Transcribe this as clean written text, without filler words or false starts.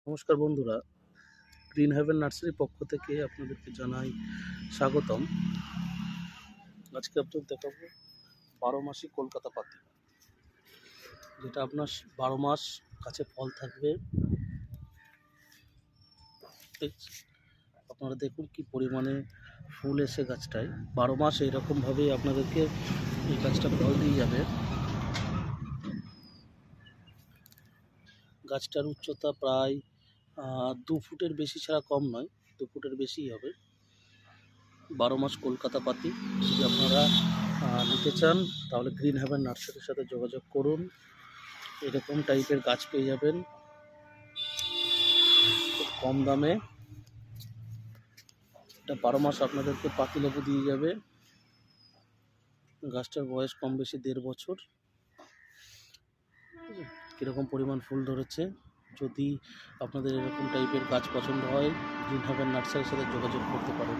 নমস্কার বন্ধুরা, green haven নার্সারির পক্ষ থেকে আপনাদেরকে জানাই স্বাগতম। আজকে আপনাদের দেখাবো 12 মাসি কলকাতা পাতি, যেটা আপনার 12 মাস গাছে ফল থাকবে। আপনারা দেখুন কি পরিমাণে ফুল এসে গাছটায় 12 মাস এইরকমভাবেই আপনাদেরকে এই গাছটা ফল দিয়ে যাবে। গাছটার উচ্চতা প্রায় 2 ফুটের বেশি ছাড়া কম নয়, 2 ফুটের বেশিই হবে। 12 মাস কলকাতা পাতি যদি আপনারা নিতে চান তাহলে গ্রিন হেভেন নার্সারির সাথে যোগাযোগ করুন। এরকম টাইপের গাছ পেয়ে যাবেন খুব কম দামে। এটা 12 মাস আপনাদেরকে পাতিলেবু দিয়ে যাবে। গাছটার বয়স কম বেশি 1.5 বছর। কীরকম পরিমাণ ফুল ধরেছে, যদি আপনাদের এরকম টাইপের গাছ পছন্দ হয় গ্রিন হেভেন নার্সারির সাথে যোগাযোগ করতে পারেন।